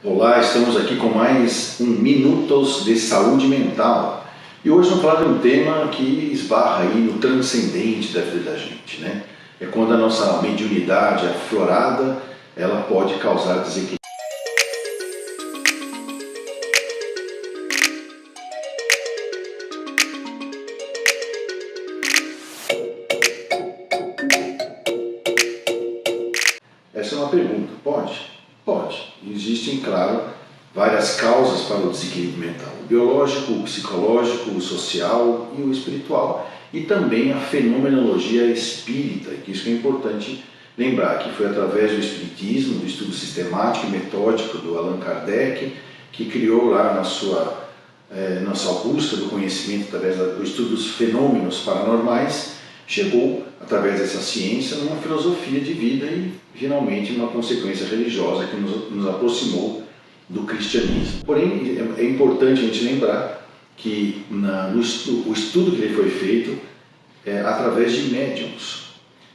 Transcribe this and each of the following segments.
Olá, estamos aqui com mais um Minutos de Saúde Mental. E hoje vamos falar de um tema que esbarra aí no transcendente da vida da gente, né? É quando a nossa mediunidade aflorada, ela pode causar desequilíbrio. Essa é uma pergunta, pode? Pode. Existem, claro, várias causas para o desequilíbrio mental. O biológico, o psicológico, o social e o espiritual. E também a fenomenologia espírita, que isso é importante lembrar, que foi através do espiritismo, do estudo sistemático e metódico do Allan Kardec, que criou lá na sua busca do conhecimento através do estudo dos fenômenos paranormais, chegou, através dessa ciência, numa filosofia de vida e, finalmente, uma consequência religiosa que nos aproximou do cristianismo. Porém, é importante a gente lembrar que o estudo que ele foi feito é através de médiums.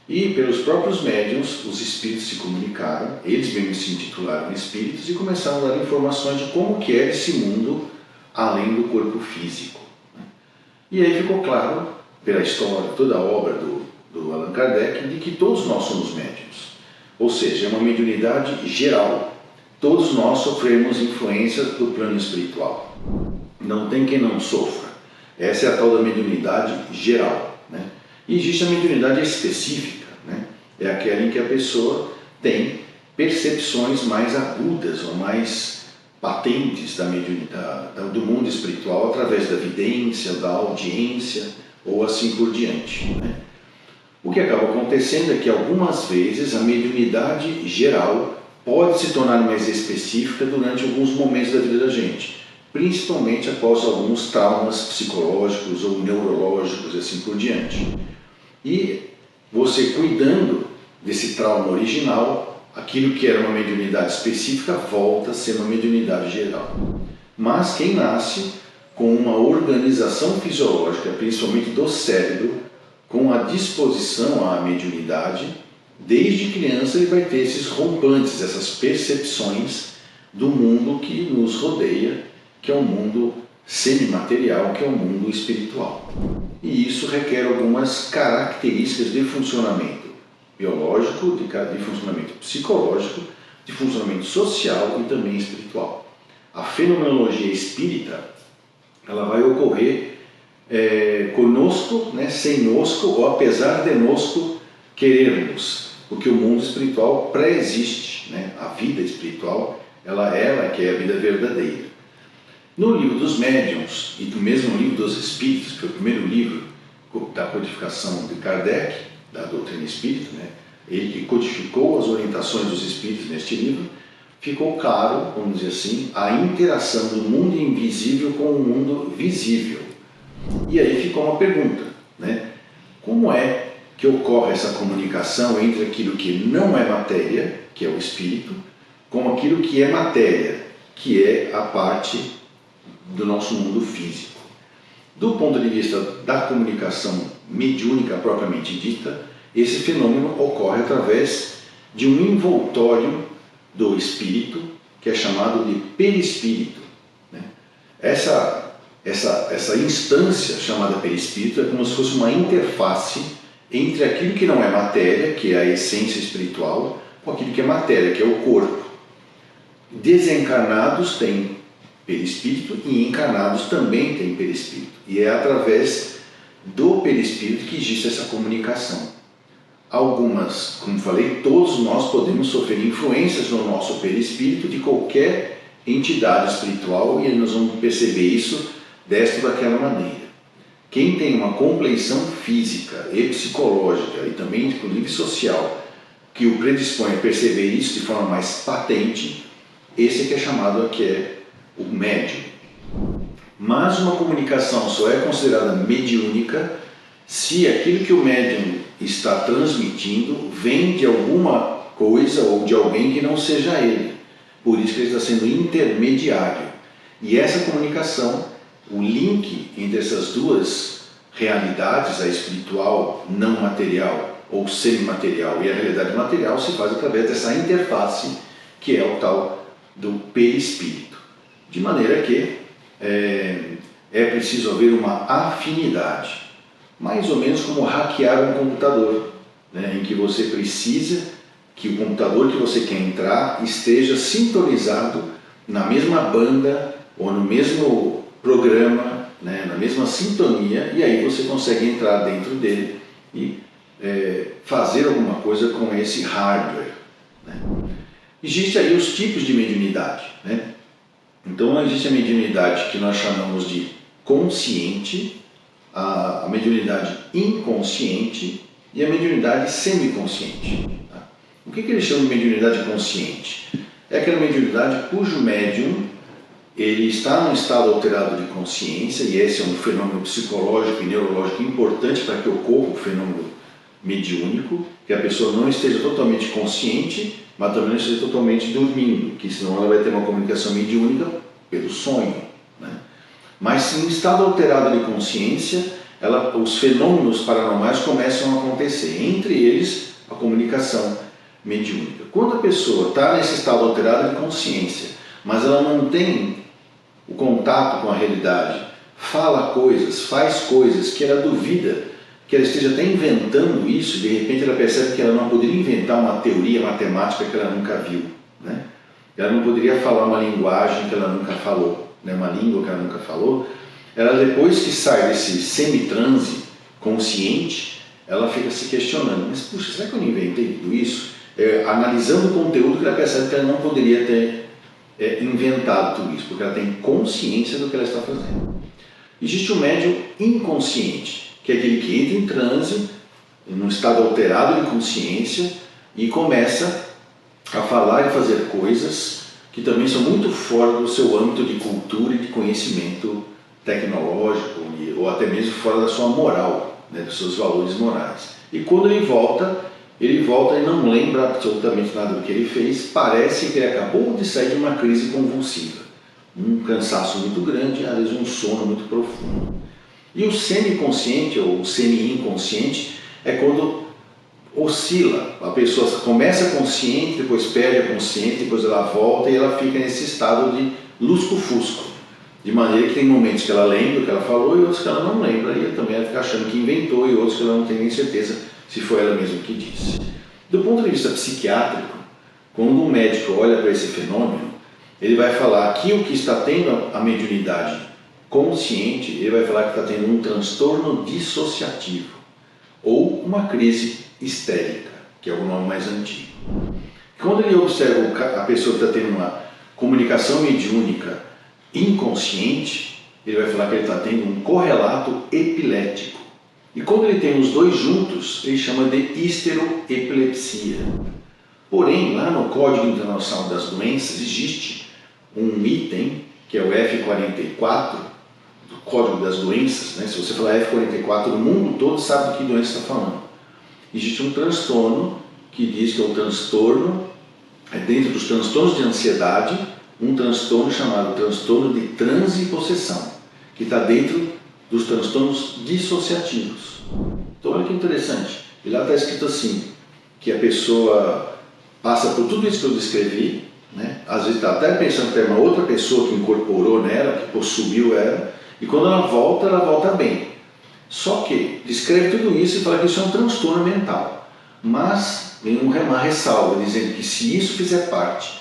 E pelos próprios médiums, os espíritos se comunicaram, eles mesmos se intitularam espíritos e começaram a dar informações de como que é esse mundo além do corpo físico. E aí ficou claro, pela história, toda a obra do Allan Kardec, de que todos nós somos médiums. Ou seja, é uma mediunidade geral. Todos nós sofremos influências do plano espiritual. Não tem quem não sofra. Essa é a tal da mediunidade geral, né? E existe a mediunidade específica, né? É aquela em que a pessoa tem percepções mais agudas ou mais patentes do mundo espiritual através da vidência, da audiência ou assim por diante, né? O que acaba acontecendo é que algumas vezes a mediunidade geral pode se tornar mais específica durante alguns momentos da vida da gente, principalmente após alguns traumas psicológicos ou neurológicos e assim por diante. E você cuidando desse trauma original, aquilo que era uma mediunidade específica volta a ser uma mediunidade geral. Mas quem nasce com uma organização fisiológica, principalmente do cérebro, com a disposição à mediunidade, desde criança ele vai ter esses rompantes, essas percepções do mundo que nos rodeia, que é um mundo semimaterial, que é um mundo espiritual. E isso requer algumas características de funcionamento biológico, de funcionamento psicológico, de funcionamento social e também espiritual. A fenomenologia espírita, ela vai ocorrer conosco, né, sem nosco, ou apesar de nosco querermos, porque o mundo espiritual pré-existe, né? A vida espiritual, ela que é a vida verdadeira. No livro dos médiuns e do mesmo livro dos espíritos, que foi o primeiro livro da codificação de Kardec, da doutrina espírita, né? Ele que codificou as orientações dos espíritos neste livro, ficou claro, vamos dizer assim, a interação do mundo invisível com o mundo visível. E aí ficou uma pergunta, né? Como é que ocorre essa comunicação entre aquilo que não é matéria, que é o espírito, com aquilo que é matéria, que é a parte do nosso mundo físico? Do ponto de vista da comunicação mediúnica propriamente dita, esse fenômeno ocorre através de um envoltório do espírito, que é chamado de perispírito, né? Essa instância chamada perispírito é como se fosse uma interface entre aquilo que não é matéria, que é a essência espiritual, com aquilo que é matéria, que é o corpo. Desencarnados têm perispírito e encarnados também têm perispírito. E é através do perispírito que existe essa comunicação. Algumas, como falei, todos nós podemos sofrer influências no nosso perispírito de qualquer entidade espiritual e nós vamos perceber isso desta ou daquela maneira. Quem tem uma compreensão física e psicológica e também inclusive social que o predispõe a perceber isso de forma mais patente, esse é que é chamado aqui o médium. Mas uma comunicação só é considerada mediúnica se aquilo que o médium está transmitindo vem de alguma coisa ou de alguém que não seja ele. Por isso que ele está sendo intermediário. E essa comunicação, o link entre essas duas realidades, a espiritual não material ou semimaterial e a realidade material, se faz através dessa interface que é o tal do perispírito. De maneira que é preciso haver uma afinidade, mais ou menos como hackear um computador, né, em que você precisa que o computador que você quer entrar esteja sintonizado na mesma banda ou no mesmo programa, né, na mesma sintonia, e aí você consegue entrar dentro dele e fazer alguma coisa com esse hardware, né. Existem aí os tipos de mediunidade, né? Então existe a mediunidade que nós chamamos de consciente, a mediunidade inconsciente e a mediunidade semiconsciente. Tá? O que eles chamam de mediunidade consciente? É aquela mediunidade cujo médium ele está num estado alterado de consciência, e esse é um fenômeno psicológico e neurológico importante para que ocorra o fenômeno mediúnico, que a pessoa não esteja totalmente consciente, mas também não esteja totalmente dormindo, que senão ela vai ter uma comunicação mediúnica pelo sonho, né? Mas em estado alterado de consciência, os fenômenos paranormais começam a acontecer, entre eles a comunicação mediúnica. Quando a pessoa está nesse estado alterado de consciência, mas ela não tem o contato com a realidade, fala coisas, faz coisas que ela duvida que ela esteja até inventando isso, de repente ela percebe que ela não poderia inventar uma teoria matemática que ela nunca viu, né? Ela não poderia falar uma linguagem que ela nunca falou, né? Uma língua que ela nunca falou. Ela, depois que sai desse semitranse consciente, ela fica se questionando, mas puxa, será que eu não inventei tudo isso? Analisando o conteúdo, que ela percebe que ela não poderia ter inventado tudo isso, porque ela tem consciência do que ela está fazendo. Existe o médium inconsciente, que é aquele que entra em transe, num estado alterado de consciência, e começa a falar e fazer coisas que também são muito fora do seu âmbito de cultura e de conhecimento tecnológico, ou até mesmo fora da sua moral, né, dos seus valores morais. E quando ele volta e não lembra absolutamente nada do que ele fez, parece que ele acabou de sair de uma crise convulsiva, um cansaço muito grande, às vezes um sono muito profundo. E o semiconsciente ou semi-inconsciente é quando oscila, a pessoa começa consciente, depois perde a consciência, depois ela volta e ela fica nesse estado de lusco-fusco, de maneira que tem momentos que ela lembra o que ela falou e outros que ela não lembra, e também ela fica achando que inventou, e outros que ela não tem nem certeza se foi ela mesma que disse. Do ponto de vista psiquiátrico, quando um médico olha para esse fenômeno, ele vai falar que o que está tendo a mediunidade consciente, ele vai falar que está tendo um transtorno dissociativo ou uma crise histérica, que é o nome mais antigo. Quando ele observa a pessoa que está tendo uma comunicação mediúnica inconsciente, ele vai falar que ele está tendo um correlato epilético. E quando ele tem os dois juntos, ele chama de histeroepilepsia. Porém, lá no Código Internacional das Doenças existe um item, que é o F44, do Código das Doenças, né? Se você falar F44, o mundo todo sabe de que doença está falando. Existe um transtorno que diz que é o transtorno, dentro dos transtornos de ansiedade, um transtorno chamado transtorno de transe e possessão, que está dentro dos transtornos dissociativos. Então olha que interessante, e lá está escrito assim, que a pessoa passa por tudo isso que eu descrevi, né? Às vezes está até pensando que é uma outra pessoa que incorporou nela, que possuiu ela, e quando ela volta bem. Só que descreve tudo isso e fala que isso é um transtorno mental, mas tem uma ressalva, dizendo que se isso fizer parte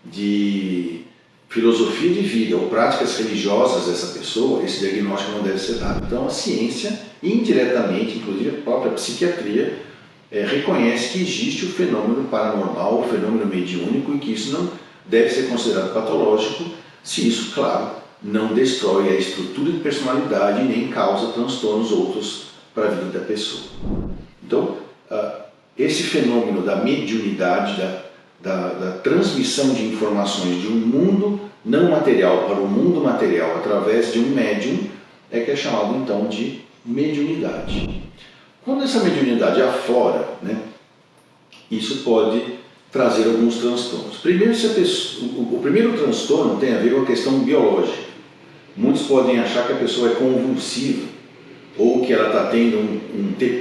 de filosofia de vida ou práticas religiosas dessa pessoa, esse diagnóstico não deve ser dado. Então a ciência, indiretamente, inclusive a própria psiquiatria, reconhece que existe o fenômeno paranormal, o fenômeno mediúnico, e que isso não deve ser considerado patológico, se isso, claro, não destrói a estrutura de personalidade e nem causa transtornos outros para a vida da pessoa. Então, esse fenômeno da mediunidade, da transmissão de informações de um mundo não material para o mundo material através de um médium, é que é chamado então de mediunidade. Quando essa mediunidade aflora, né, isso pode trazer alguns transtornos. Primeiro, o primeiro transtorno tem a ver com a questão biológica. Muitos podem achar que a pessoa é convulsiva, ou que ela está tendo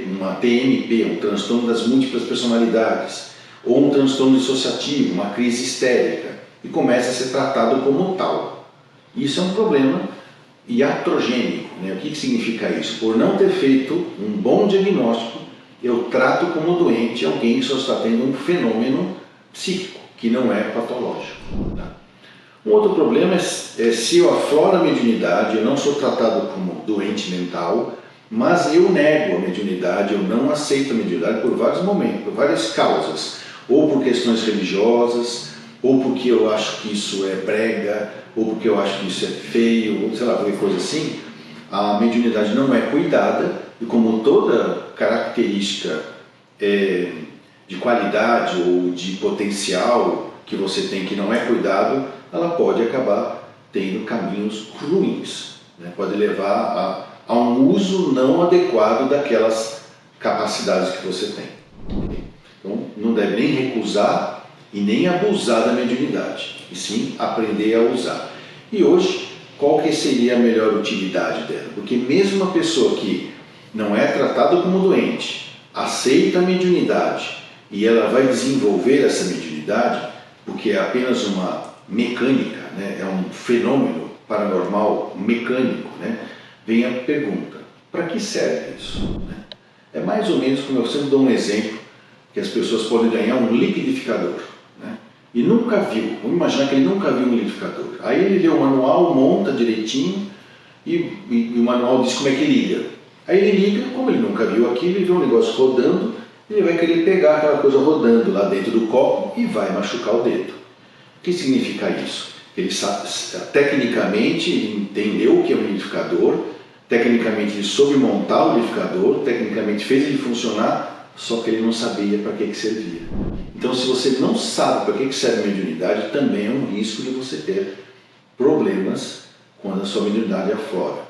uma TMP, um transtorno das múltiplas personalidades, ou um transtorno dissociativo, uma crise histérica. e começa a ser tratado como tal. Isso é um problema iatrogênico, né? O que significa isso? Por não ter feito um bom diagnóstico, eu trato como doente alguém que só está tendo um fenômeno psíquico, que não é patológico. Tá? Um outro problema é se eu afloro a mediunidade, eu não sou tratado como doente mental, mas eu nego a mediunidade, eu não aceito a mediunidade por vários momentos, por várias causas, ou por questões religiosas, ou porque eu acho que isso é brega, ou porque eu acho que isso é feio, ou sei lá, qualquer coisa assim. A mediunidade não é cuidada, e como toda característica de qualidade ou de potencial que você tem que não é cuidado, ela pode acabar tendo caminhos ruins, né? Pode levar a um uso não adequado daquelas capacidades que você tem. Então, não deve nem recusar e nem abusar da mediunidade, e sim aprender a usar. E hoje, qual que seria a melhor utilidade dela? Porque mesmo uma pessoa que não é tratada como doente, aceita a mediunidade e ela vai desenvolver essa mediunidade, porque é apenas uma mecânica, né? É um fenômeno paranormal mecânico, né? Vem a pergunta, para que serve isso? Né? É mais ou menos como eu sempre dou um exemplo, que as pessoas podem ganhar um liquidificador, né? E nunca viu, vamos imaginar que ele nunca viu um liquidificador. Aí ele lê o manual, monta direitinho e o manual diz como é que liga. Aí ele liga, como ele nunca viu aquilo, ele vê um negócio rodando, ele vai querer pegar aquela coisa rodando lá dentro do copo e vai machucar o dedo. O que significa isso? Ele sabe, tecnicamente ele entendeu o que é um liquidificador, tecnicamente ele soube montar o liquidificador, tecnicamente fez ele funcionar, só que ele não sabia para que servia. Então, se você não sabe para que serve a mediunidade, também é um risco de você ter problemas quando a sua mediunidade aflora.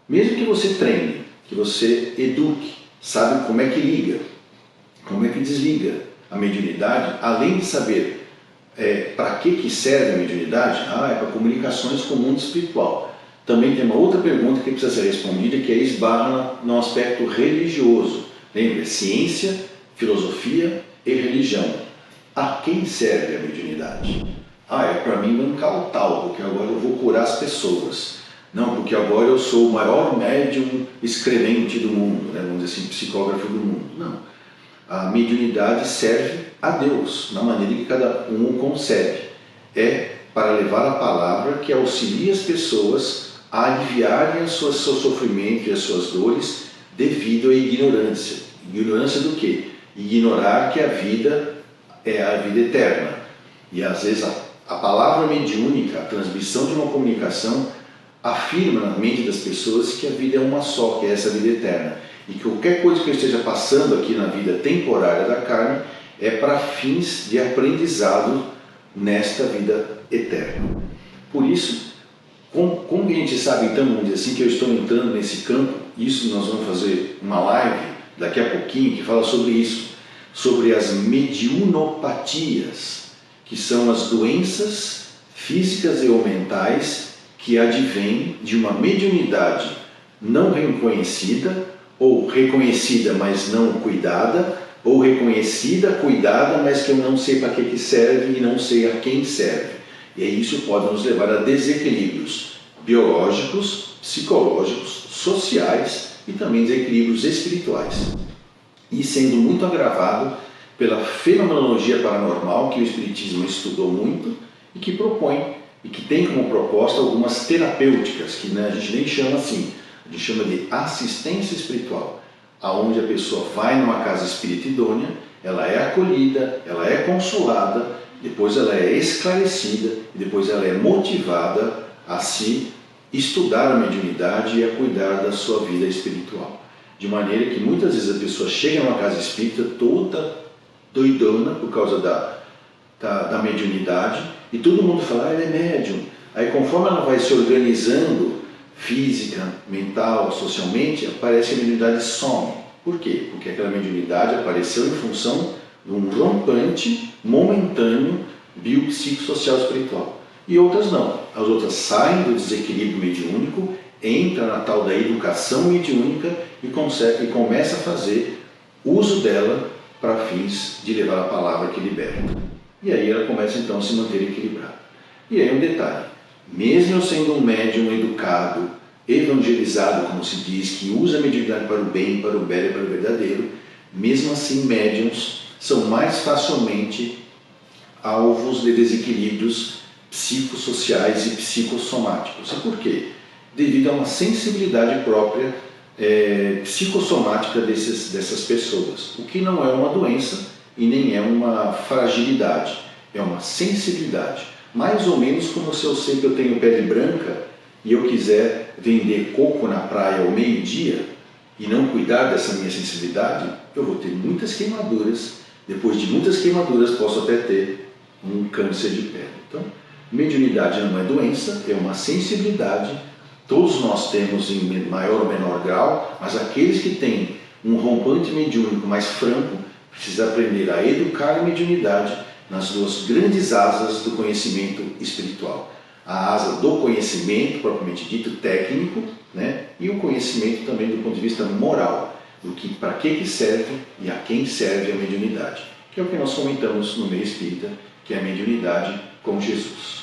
Mesmo que você treine, que você eduque, sabe como é que liga, como é que desliga a mediunidade, além de saber para que serve a mediunidade, é para comunicações com o mundo espiritual. Também tem uma outra pergunta que precisa ser respondida, que esbarra no aspecto religioso. Lembra? Ciência, filosofia e religião. A quem serve a mediunidade? É para mim bancar o tal, porque agora eu vou curar as pessoas. Não, porque agora eu sou o maior médium escrevente do mundo, né? Vamos dizer assim, psicógrafo do mundo. Não. A mediunidade serve a Deus, na maneira que cada um o concebe. É para levar a palavra que auxilia as pessoas a aliviarem seu sofrimento e as suas dores devido à ignorância. Ignorância do quê? Ignorar que a vida é a vida eterna. E às vezes a palavra mediúnica, a transmissão de uma comunicação, afirma na mente das pessoas que a vida é uma só, que é essa vida eterna. E que qualquer coisa que eu esteja passando aqui na vida temporária da carne é para fins de aprendizado nesta vida eterna. Por isso, como que a gente sabe, então, vamos dizer assim, que eu estou entrando nesse campo? Isso nós vamos fazer uma live daqui a pouquinho que fala sobre isso, sobre as mediunopatias, que são as doenças físicas e ou mentais que advêm de uma mediunidade não reconhecida, ou reconhecida, mas não cuidada, ou reconhecida, cuidada, mas que eu não sei para que serve e não sei a quem serve. E isso pode nos levar a desequilíbrios biológicos, psicológicos, sociais e também desequilíbrios espirituais. E sendo muito agravado pela fenomenologia paranormal, que o Espiritismo estudou muito e que propõe, e que tem como proposta algumas terapêuticas, que a gente nem chama assim, a gente chama de assistência espiritual, aonde a pessoa vai numa casa espírita idônea, ela é acolhida, ela é consolada, depois ela é esclarecida e depois ela é motivada a se estudar a mediunidade e a cuidar da sua vida espiritual. De maneira que muitas vezes a pessoa chega numa casa espírita toda doidona por causa da mediunidade e todo mundo fala, ele é médium. Aí conforme ela vai se organizando física, mental, socialmente, parece que a mediunidade some. Por quê? Porque aquela mediunidade apareceu em função de um rompante momentâneo biopsicossocial espiritual. E outras não. As outras saem do desequilíbrio mediúnico, entram na tal da educação mediúnica e começa a fazer uso dela para fins de levar a palavra que liberta. E aí ela começa então a se manter equilibrada. E aí um detalhe, mesmo eu sendo um médium educado, evangelizado, como se diz, que usa a mediunidade para o bem, para o belo e para o verdadeiro, mesmo assim médiums são mais facilmente alvos de desequilíbrios psicossociais e psicossomáticos. E por quê? Devido a uma sensibilidade própria psicossomática dessas pessoas, o que não é uma doença e nem é uma fragilidade, é uma sensibilidade. Mais ou menos como se eu sei que eu tenho pele branca e eu quiser vender coco na praia ao meio-dia e não cuidar dessa minha sensibilidade, eu vou ter muitas queimaduras. Depois de muitas queimaduras, posso até ter um câncer de pele. Então, mediunidade não é doença, é uma sensibilidade. Todos nós temos em maior ou menor grau, mas aqueles que têm um rompante mediúnico mais franco precisam aprender a educar a mediunidade nas duas grandes asas do conhecimento espiritual. A asa do conhecimento, propriamente dito, técnico, né? E o conhecimento também do ponto de vista moral, do que para que serve e a quem serve a mediunidade, que é o que nós comentamos no meio espírita, que é a mediunidade com Jesus.